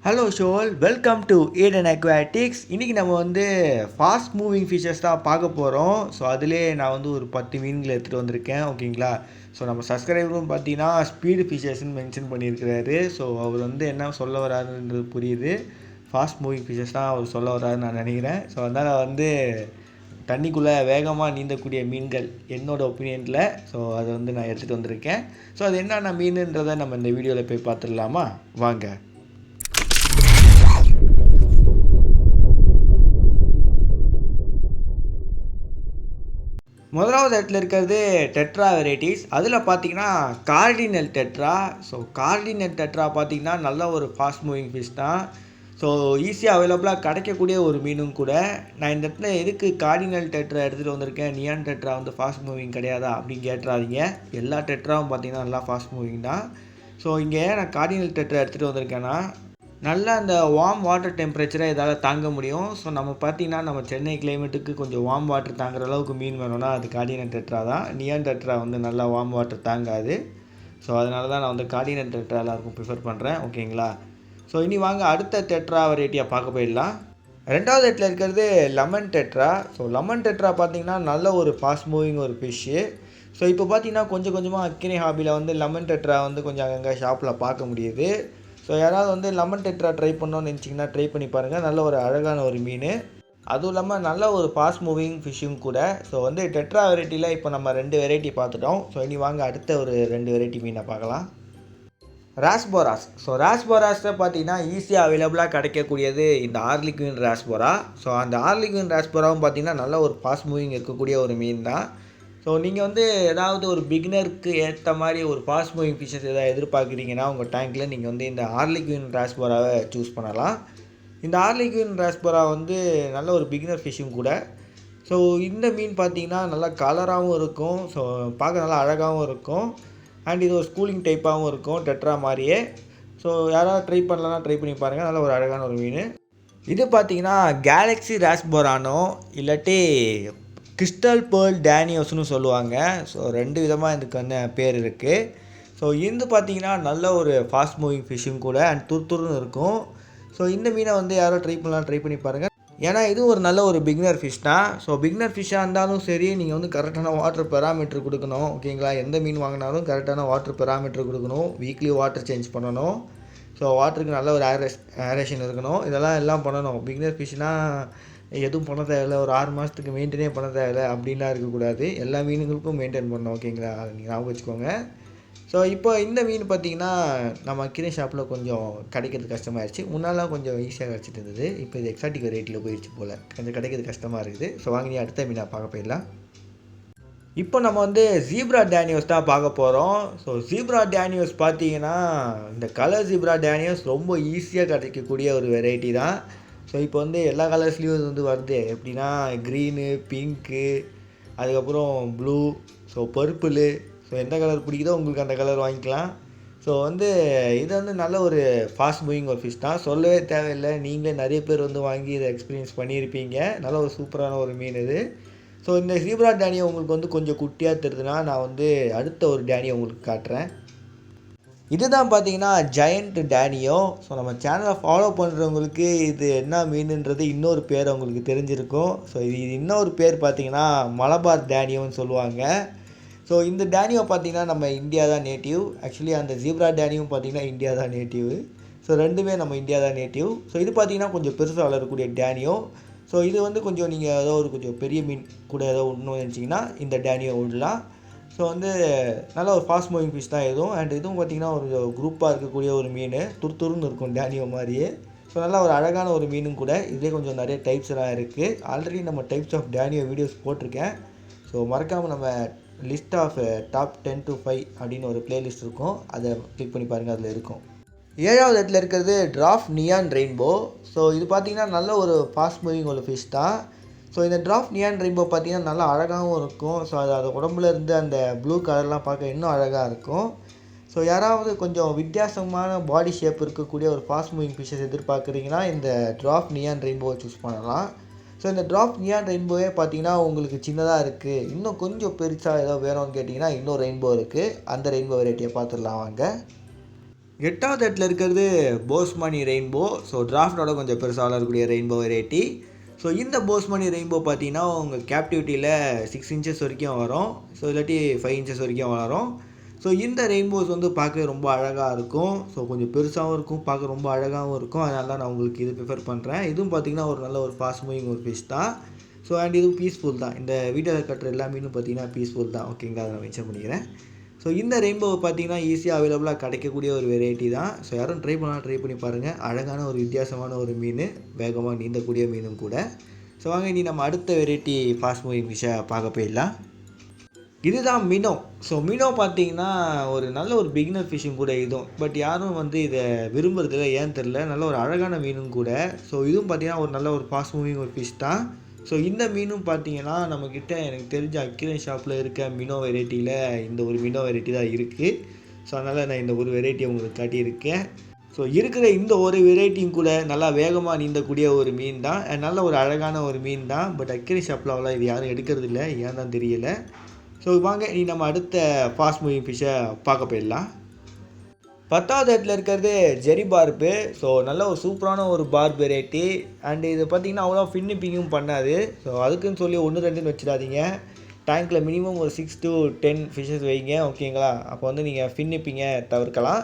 Hello ஷோல், welcome to Aden aquatics. இன்றைக்கி நம்ம ஃபாஸ்ட் மூவிங் ஃபிஷஸ் தான் பார்க்க போகிறோம். ஸோ அதிலே நான் ஒரு 10 மீன்களை எடுத்துகிட்டு வந்திருக்கேன். ஓகேங்களா? ஸோ நம்ம சப்ஸ்கிரைபரும் பார்த்தீங்கன்னா ஸ்பீடு ஃபிஷஸ்ன்னு மென்ஷன் பண்ணியிருக்கிறாரு. ஸோ அவர் என்ன சொல்ல வராருன்றது புரியுது. ஃபாஸ்ட் மூவிங் ஃபிஷஸ் தான் அவர் சொல்ல வராருன்னு நான் நினைக்கிறேன். ஸோ அதனால் தண்ணிக்குள்ளே வேகமாக நீந்தக்கூடிய மீன்கள் என்னோடய ஒப்பீனியனில் ஸோ அதை நான் எடுத்துகிட்டு வந்திருக்கேன். ஸோ அது என்னென்ன மீனுன்றதை நம்ம இந்த வீடியோவில் போய் பார்த்துடலாமா? வாங்க. முதலாவது இடத்துல இருக்கிறது டெட்ரா வெரைட்டிஸ். அதில் பார்த்தீங்கன்னா cardinal tetra. So cardinal tetra பார்த்தீங்கன்னா நல்ல ஒரு ஃபாஸ்ட் மூவிங் ஃபிஷ் தான். ஸோ ஈஸியாக அவைலபிளாக கிடைக்கக்கூடிய ஒரு மீனும் கூட. நான் இந்த இடத்துல எதுக்கு கார்டினல் டெட்ரா எடுத்துகிட்டு வந்திருக்கேன், நியான் டெட்ரா ஃபாஸ்ட் மூவிங் கிடையாதா அப்படின்னு கேட்டுறாதீங்க. எல்லா டெட்ராவும் பார்த்தீங்கன்னா நல்லா ஃபாஸ்ட் மூவிங் தான். ஸோ இங்கே நான் கார்டினல் டெட்ரா எடுத்துகிட்டு வந்திருக்கேன்னா நல்லா அந்த வார்ம் வாட்டர் டெம்பரேச்சரை இதால் தாங்க முடியும். ஸோ நம்ம பார்த்திங்கன்னா நம்ம சென்னை கிளைமேட்டுக்கு கொஞ்சம் வார்ம் வாட்டர் தாங்குற அளவுக்கு மீன் வேணும்னா அது கார்டினல் டெட்ரா தான். நியான் டெட்ரா நல்லா வார்ம் வாட்டர் தாங்காது. ஸோ அதனால தான் நான் கார்டினல் டெட்ரா எல்லாருக்கும் ப்ரிஃபர் பண்ணுறேன். ஓகேங்களா? ஸோ இனி வாங்க அடுத்த டெட்ரா வெரைட்டியாக பார்க்க போயிடலாம். ரெண்டாவது இடத்துல இருக்கிறது lemon tetra. So lemon tetra பார்த்திங்கன்னா நல்ல ஒரு ஃபாஸ்ட் மூவிங் ஒரு ஃபிஷ்ஷு. ஸோ இப்போ பார்த்திங்கன்னா கொஞ்சம் கொஞ்சமாக அக்கினி ஹாபியில் லெமன் டெட்ரா கொஞ்சம் அங்கங்கே ஷாப்பில் பார்க்க முடியுது. ஸோ யாராவது லெமன் டெட்ரா ட்ரை பண்ணோன்னு நினச்சிங்கன்னா ட்ரை பண்ணி பாருங்கள். நல்ல ஒரு அழகான ஒரு மீன், அதுவும் இல்லாமல் நல்ல ஒரு ஃபாஸ்ட் மூவிங் ஃபிஷ்ஷும் கூட. ஸோ டெட்ரா வெரைட்டியில் இப்போ நம்ம 2 வெரைட்டி பார்த்துட்டோம். ஸோ இனி வாங்க அடுத்த ஒரு 2 வெரைட்டி மீனை பார்க்கலாம். ராஸ்போராஸ். ஸோ ராஸ்போராஸில் பார்த்தீங்கன்னா ஈஸியாக அவைலபிளாக கிடைக்கக்கூடியது இந்த ஆர்லிக்வின் ராஸ்போரா. ஸோ அந்த ஆர்லிக்வின் ராஸ்போராவும் பார்த்தீங்கன்னா நல்ல ஒரு ஃபாஸ்ட் மூவிங் இருக்கக்கூடிய ஒரு மீன் தான். ஸோ நீங்கள் ஏதாவது ஒரு பிகினருக்கு ஏற்ற மாதிரி ஒரு ஃபாஸ்ட் மூவிங் ஃபிஷஸ் எதாவது எதிர்பார்க்குறீங்கன்னா உங்கள் டேங்க்கில் நீங்கள் இந்த ஆர்லிக்வின் ராஸ்போராவை சூஸ் பண்ணலாம். இந்த ஆர்லிக்வின் ராஸ்போரா நல்ல ஒரு பிகினர் ஃபிஷ்ஷும் கூட. ஸோ இந்த மீன் பார்த்தீங்கன்னா நல்லா கலராகவும் இருக்கும். ஸோ பார்க்க நல்லா அழகாகவும் இருக்கும். அண்ட் இது ஒரு ஸ்கூலிங் டைப்பாகவும் இருக்கும் டெட்ரா மாதிரியே. ஸோ யாராவது ட்ரை பண்ணலன்னா ட்ரை பண்ணி பாருங்கள். நல்ல ஒரு அழகான ஒரு மீன். இது பார்த்தீங்கன்னா கேலக்ஸி ராஸ்போரானோ இல்லாட்டி கிறிஸ்டல் பேர்ல் டேனியோஸ்னு சொல்லுவாங்க. ஸோ 2 விதமாக இதுக்கு பேர் இருக்குது. ஸோ இது பார்த்தீங்கன்னா நல்ல ஒரு ஃபாஸ்ட் மூவிங் ஃபிஷ்ஷும் கூட அண்ட் துருத்துருன்னு இருக்கும். ஸோ இந்த மீனை யாரோ ட்ரை பண்ணலாம், ட்ரை பண்ணி பாருங்கள். ஏன்னா இது ஒரு நல்ல ஒரு பிகினர் ஃபிஷ் தான். ஸோ பிகினர் ஃபிஷ்ஷாக இருந்தாலும் சரி, நீங்கள் கரெக்டான வாட்டர் பெராமீட்டர் கொடுக்கணும். ஓகேங்களா? எந்த மீன் வாங்கினாலும் கரெக்டான வாட்டர் பெராமீட்டர் கொடுக்கணும். வீக்லி வாட்டர் சேஞ்ச் பண்ணணும். ஸோ வாட்டருக்கு நல்ல ஒரு ஏரேஷன் இருக்கணும். எல்லாம் பண்ணணும். பிகினர் ஃபிஷ்னால் எதுவும் பண்ண தேவையில்லை, ஒரு 6 மாதத்துக்கு மெயின்டைனே பண்ண தேவையில்லை அப்படின்லாம் இருக்கக்கூடாது. எல்லா மீனுங்களுக்கும் மெயின்டைன் பண்ணணும். ஓகேங்களா? அதை நீங்கள் ஞாபகம் வச்சுக்கோங்க. ஸோ இப்போ இந்த மீன் பார்த்திங்கன்னா நம்ம அக்கினி ஷாப்பில் கொஞ்சம் கிடைக்கிறது கஷ்டமாகிடுச்சு. முன்னாலாம் கொஞ்சம் ஈஸியாக கிடச்சிட்டு இருந்தது. இப்போ இது எக்ஸாட்டிக் வெரைட்டியில் போயிடுச்சு போல், கொஞ்சம் கிடைக்கிறது கஷ்டமாக இருக்குது. ஸோ வாங்கி அடுத்த மீனாக பார்க்க போயிடலாம். இப்போ நம்ம ஜீப்ரா டேனியோஸ் தான் பார்க்க போகிறோம். ஸோ ஜீப்ரா டேனியோஸ் பார்த்தீங்கன்னா இந்த கலர் ஜீப்ரா டேனியோஸ் ரொம்ப ஈஸியாக கிடைக்கக்கூடிய ஒரு வெரைட்டி தான். ஸோ இப்போ எல்லா கலர்ஸ்லேயும் வருது. எப்படின்னா க்ரீனு, பிங்க்கு, அதுக்கப்புறம் ப்ளூ, ஸோ பர்பிளு. ஸோ எந்த கலர் பிடிக்குதோ உங்களுக்கு அந்த கலர் வாங்கிக்கலாம். ஸோ இது நல்ல ஒரு ஃபாஸ்ட் மூவிங் ஒரு ஃபிஷ் தான், சொல்லவே தேவையில்லை. நீங்களே நிறைய பேர் வாங்கி இதை எக்ஸ்பீரியன்ஸ் பண்ணியிருப்பீங்க. நல்ல ஒரு சூப்பரான ஒரு மீன் இது. ஸோ இந்த ஜீப்ரா டேனியோ உங்களுக்கு கொஞ்சம் குட்டியாக தெரியுதுன்னா நான் அடுத்த ஒரு டேனியோ உங்களுக்கு காட்டுறேன். இதுதான் பார்த்தீங்கன்னா ஜெயண்ட் டேனியோ. ஸோ நம்ம சேனலை ஃபாலோ பண்ணுறவங்களுக்கு இது என்ன மீனுன்றது இன்னொரு பேர் அவங்களுக்கு தெரிஞ்சிருக்கும். ஸோ இது இன்னொரு பேர் பார்த்தீங்கன்னா மலபார் டேனியோன்னு சொல்லுவாங்க. ஸோ இந்த டேனியோ பார்த்தீங்கன்னா நம்ம இந்தியா தான் நேட்டிவ். ஆக்சுவலி அந்த ஜீப்ரா டேனியும் பார்த்தீங்கன்னா இந்தியா தான் நேட்டிவ். ஸோ 2மே நம்ம இந்தியா தான் நேட்டிவ். ஸோ இது பார்த்தீங்கன்னா கொஞ்சம் பெருசாக வளரக்கூடிய டேனியோ. ஸோ இது கொஞ்சம் நீங்கள் ஏதோ ஒரு கொஞ்சம் பெரிய மீன் கூட ஏதோ ஒன்று நினச்சிங்கன்னா இந்த டேனியோ விடலாம். ஸோ நல்ல ஒரு ஃபாஸ்ட் மூவிங் ஃபிஷ் தான் இதுவும். அண்ட் இதுவும் பார்த்திங்கன்னா ஒரு குரூப்பாக இருக்கக்கூடிய ஒரு மீன், துருத்துருன்னு இருக்கும் டேனியோ மாதிரியே. ஸோ நல்லா ஒரு அழகான ஒரு மீனும் கூட. இதிலே கொஞ்சம் நிறைய டைப்ஸ் எல்லாம் இருக்குது. ஆல்ரெடி நம்ம டைப்ஸ் ஆஃப் டேனியோ வீடியோஸ் போட்டிருக்கேன். ஸோ மறக்காமல் நம்ம லிஸ்ட் ஆஃப் டாப் 10 to 5 அப்படின்னு ஒரு பிளேலிஸ்ட் இருக்கும், அதை கிளிக் பண்ணி பாருங்கள், அதில் இருக்கும். 7வது இடத்துல இருக்கிறது ட்ராஃப் நியான் ரெயின்போ. ஸோ இது பார்த்திங்கன்னா நல்ல ஒரு ஃபாஸ்ட் மூவிங் ஒரு ஃபிஷ் தான். ஸோ இந்த ட்ராஃப் நியான் ரெயின்போ பார்த்திங்கன்னா நல்லா அழகாகவும் இருக்கும். ஸோ அது உடம்புல இருந்து அந்த ப்ளூ கலர்லாம் பார்க்க இன்னும் அழகாக இருக்கும். ஸோ யாராவது கொஞ்சம் வித்தியாசமான பாடி ஷேப் இருக்கக்கூடிய ஒரு ஃபாஸ்ட் மூவிங் ஃபிஷஸ் எதிர்பார்க்குறீங்கன்னா இந்த ட்ராஃப் நியான் ரெயின்போவை சூஸ் பண்ணலாம். ஸோ இந்த ட்ராஃப் நியான் ரெயின்போவே பார்த்திங்கன்னா உங்களுக்கு சின்னதாக இருக்குது. இன்னும் கொஞ்சம் பெருசாக ஏதோ வேணும்னு கேட்டிங்கன்னா இன்னும் ரெயின்போ இருக்குது. அந்த ரெயின்போ வெரைட்டியை பார்த்துடலாம் வாங்க. 8வது இடத்துல இருக்கிறது போஸ்மனி ரெயின்போ. ஸோ டிராஃப்டோட கொஞ்சம் பெருசாக வளரக்கூடிய ரெயின்போ வெரைட்டி. ஸோ இந்த போஸ்மனி ரெயின்போ பார்த்தீங்கன்னா உங்கள் கேப்டிவிட்டியில் 6 இன்ச்சஸ் வரைக்கும் வரும். ஸோ இல்லாட்டி 5 இன்ச்சஸ் வரைக்கும் வளரும். ஸோ இந்த ரெயின்போஸ் வந்து பார்க்கவே ரொம்ப அழகாக இருக்கும். ஸோ கொஞ்சம் பெருசாகவும் இருக்கும், பார்க்க ரொம்ப அழகாகவும் இருக்கும். அதனால தான் நான் உங்களுக்கு இது ப்ரிஃபர் பண்ணுறேன். இதுவும் பார்த்தீங்கன்னா ஒரு நல்ல ஒரு ஃபாஸ்ட் மூவிங் ஒரு ஃபிஷ் தான். ஸோ அண்ட் இதுவும் பீஸ்ஃபுல் தான். இந்த வீடியோவில் கட்டுற எல்லா மீனும் பார்த்தீங்கன்னா பீஸ்ஃபுல் தான். ஓகேங்களா, அதை நான் மென்ஷன் பண்ணிக்கிறேன். ஸோ இந்த ரெயின்போவை பார்த்தீங்கன்னா ஈஸியாக அவைலபிளாக கிடைக்கக்கூடிய ஒரு வெரைட்டி தான். ஸோ யாரும் ட்ரை பண்ணி பாருங்கள். அழகான ஒரு வித்தியாசமான ஒரு மீன், வேகமாக நீந்தக்கூடிய மீனும் கூட. ஸோ வாங்க இனி நம்ம அடுத்த வெரைட்டி ஃபாஸ்ட் மூவிங் ஃபிஷ்ஷை பார்க்க போயிடலாம். இதுதான் மினோ. ஸோ மினோ பார்த்தீங்கன்னா ஒரு நல்ல ஒரு பிகினர் ஃபிஷ்ஷும் கூட இதுவும். பட் யாரும் வந்து இதை விரும்புறதில்ல, ஏன்னு தெரில. நல்ல ஒரு அழகான மீனும் கூட. ஸோ இதுவும் பார்த்தீங்கன்னா ஒரு நல்ல ஒரு ஃபாஸ்ட் மூவிங் ஒரு ஃபிஷ் தான். ஸோ இந்த மீனும் பார்த்தீங்கன்னா நம்மக்கிட்ட எனக்கு தெரிஞ்ச அக்யூரியம் ஷாப்பில் இருக்க மினோ வெரைட்டியில் இந்த ஒரு மினோ வெரைட்டி தான் இருக்குது. ஸோ அதனால் நான் இந்த ஒரு வெரைட்டியை உங்களுக்கு காட்டியிருக்கேன். ஸோ இருக்கிற இந்த ஒரு வெரைட்டியும் கூட நல்லா வேகமாக நீந்தக்கூடிய ஒரு மீன் தான். நல்ல ஒரு அழகான ஒரு மீன் தான். பட் அக்யூரியம் ஷாப்பில் அவ்வளோ இது யாரும் எடுக்கிறதில்ல, ஏன் தான் தெரியல. ஸோ வாங்க நீ நம்ம அடுத்த ஃபாஸ்ட் மூவிங் ஃபிஷ்ஷை பார்க்க போயிடலாம். 10வது இடத்துல இருக்கிறது ஜெரி பார்பு. ஸோ நல்ல ஒரு சூப்பரான ஒரு பார்ப் வெரைட்டி. அண்டு இது பார்த்திங்கன்னா அவ்வளோ ஃபின்னிப்பிங்கும் பண்ணாது. ஸோ அதுக்குன்னு சொல்லி 1-2ன்னு வச்சிடாதீங்க. டேங்க்கில் மினிமம் ஒரு 6 to 10 ஃபிஷ்ஷஸ் வைங்க. ஓகேங்களா, அப்போ வந்து நீங்கள் ஃபின்னிப்பிங்கை தவிர்க்கலாம்.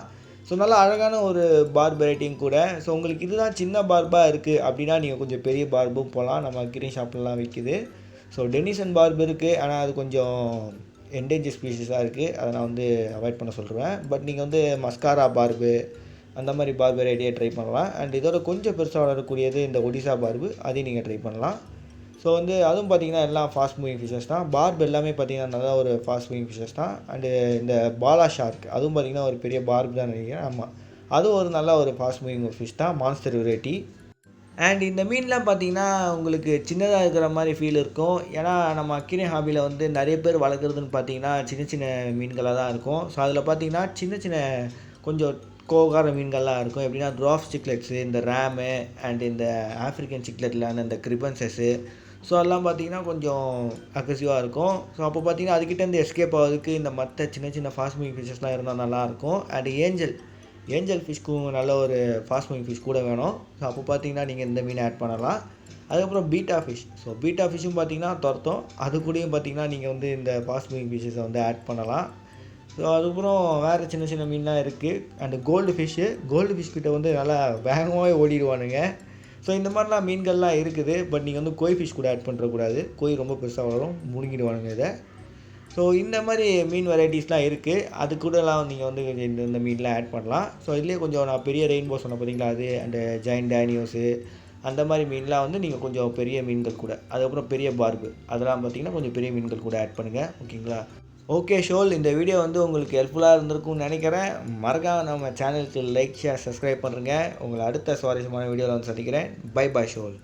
ஸோ நல்லா அழகான ஒரு பார்ப் வெரைட்டியும் கூட. ஸோ உங்களுக்கு இதுதான் சின்ன பார்பாக இருக்குது அப்படின்னா நீங்கள் கொஞ்சம் பெரிய பார்பும் போகலாம். நம்ம கிரீன் ஷாப்லலாம் விற்கிது. ஸோ டெனிசன் பார்ப் இருக்குது, ஆனால் அது கொஞ்சம் என்டேஞ்சர் ஸ்பீஷஸாக இருக்குது. அதை நான் வந்து அவாய்ட் பண்ண சொல்லுவேன். பட் நீங்கள் வந்து மஸ்காரா பார்பு அந்த மாதிரி பார்ப் வெரைட்டியை ட்ரை பண்ணலாம். அண்ட் இதோட கொஞ்சம் பெருசாக வளரக்கூடியது இந்த ஒடிசா பார்பு, அதையும் நீங்கள் ட்ரை பண்ணலாம். ஸோ வந்து அதுவும் பார்த்திங்கன்னா எல்லாம் ஃபாஸ்ட் மூவிங் ஃபிஷஸ் தான். பார்ப் எல்லாமே பார்த்திங்கன்னா நல்லா ஒரு ஃபாஸ்ட் மூவிங் ஃபிஷஸ் தான். அண்டு இந்த பாலா ஷார்க் அதுவும் பார்த்திங்கன்னா ஒரு பெரிய பார்ப் தான் நினைக்கிறேன். ஆமாம், அதுவும் ஒரு நல்ல ஒரு ஃபாஸ்ட் மூவிங் ஃபிஷ் தான், மான்ஸ்டர் வெரைட்டி. அண்ட் இந்த மீன்லாம் பார்த்தீங்கன்னா உங்களுக்கு சின்னதாக இருக்கிற மாதிரி ஃபீல் இருக்கும். ஏன்னா நம்ம அக்வேரியம் ஹாபியில் வந்து நிறைய பேர் வளர்க்குறதுன்னு பார்த்தீங்கன்னா சின்ன சின்ன மீன்களாக தான் இருக்கும். ஸோ அதில் பார்த்தீங்கன்னா சின்ன சின்ன கொஞ்சம் கோகார மீன்கள்லாம் இருக்கும். எப்படின்னா ட்ராஃப் சிக்லெட்ஸு, இந்த ரேமு அண்ட் இந்த ஆஃப்ரிக்கன் சிக்லெட்லான இந்த கிரிபன்சஸ்ஸு. ஸோ அதெல்லாம் பார்த்தீங்கன்னா கொஞ்சம் அக்ரெசிவாக இருக்கும். ஸோ அப்போ பார்த்தீங்கன்னா அதுக்கிட்டேருந்து எஸ்கேப் ஆகிறதுக்கு இந்த மற்ற சின்ன சின்ன ஃபாஸ்ட் மூவிங் ஃபிஷஸ்லாம் இருந்தால் நல்லாயிருக்கும். அண்ட் ஏஞ்சல் ஃபிஷ்க்கும் நல்ல ஒரு ஃபாஸ்ட் மூவிங் ஃபிஷ் கூட வேணும். ஸோ அப்போ பார்த்தீங்கன்னா நீங்கள் இந்த மீனை ஆட் பண்ணலாம். அதுக்கப்புறம் பீட்டா ஃபிஷ். ஸோ பீட்டா ஃபிஷ்ஷும் பார்த்தீங்கன்னா துரத்தும். அது கூடயும் பார்த்தீங்கன்னா நீங்கள் வந்து இந்த ஃபாஸ்ட் மூவிங் ஃபிஷ்ஷஸை வந்து ஆட் பண்ணலாம். ஸோ அதுக்கப்புறம் வேறு சின்ன சின்ன மீன்லாம் இருக்குது. அண்டு கோல்டு ஃபிஷ் கிட்ட வந்து நல்லா வேகமாகவே ஓடிடுவானுங்க. ஸோ இந்த மாதிரிலாம் மீன்கள்லாம் இருக்குது. பட் நீங்கள் வந்து கோய் ஃபிஷ் கூட ஆட் பண்ணுறக்கூடாது. கோய் ரொம்ப பெருசாக வளரும், முழுங்கிடுவானுங்க இதை. ஸோ இந்த மாதிரி மீன் வெரைட்டிஸ்லாம் இருக்குது. அது கூடலாம் நீங்கள் வந்து இந்த மீன்லாம் ஆட் பண்ணலாம். ஸோ இதுலேயே கொஞ்சம் நான் பெரிய ரெயின்போ சொன்ன பார்த்தீங்களா, அது அண்டு ஜெயண்ட் டேனியோஸு அந்த மாதிரி மீன்லாம் வந்து நீங்கள் கொஞ்சம் பெரிய மீன்கள் கூட, அதுக்கப்புறம் பெரிய பார்பு அதெல்லாம் பார்த்தீங்கன்னா கொஞ்சம் பெரிய மீன்கள் கூட ஆட் பண்ணுங்கள். ஓகேங்களா? ஓகே ஷோல், இந்த வீடியோ வந்து உங்களுக்கு ஹெல்ப்ஃபுல்லாக இருந்திருக்கும்னு நினைக்கிறேன். மறக்காம நம்ம சேனலுக்கு லைக், ஷேர், சப்ஸ்கிரைப் பண்ணுறேங்க. உங்களை அடுத்த சுவாரஸ்யமான வீடியோவில் வந்து சந்திக்கிறேன். பை ஷோல்.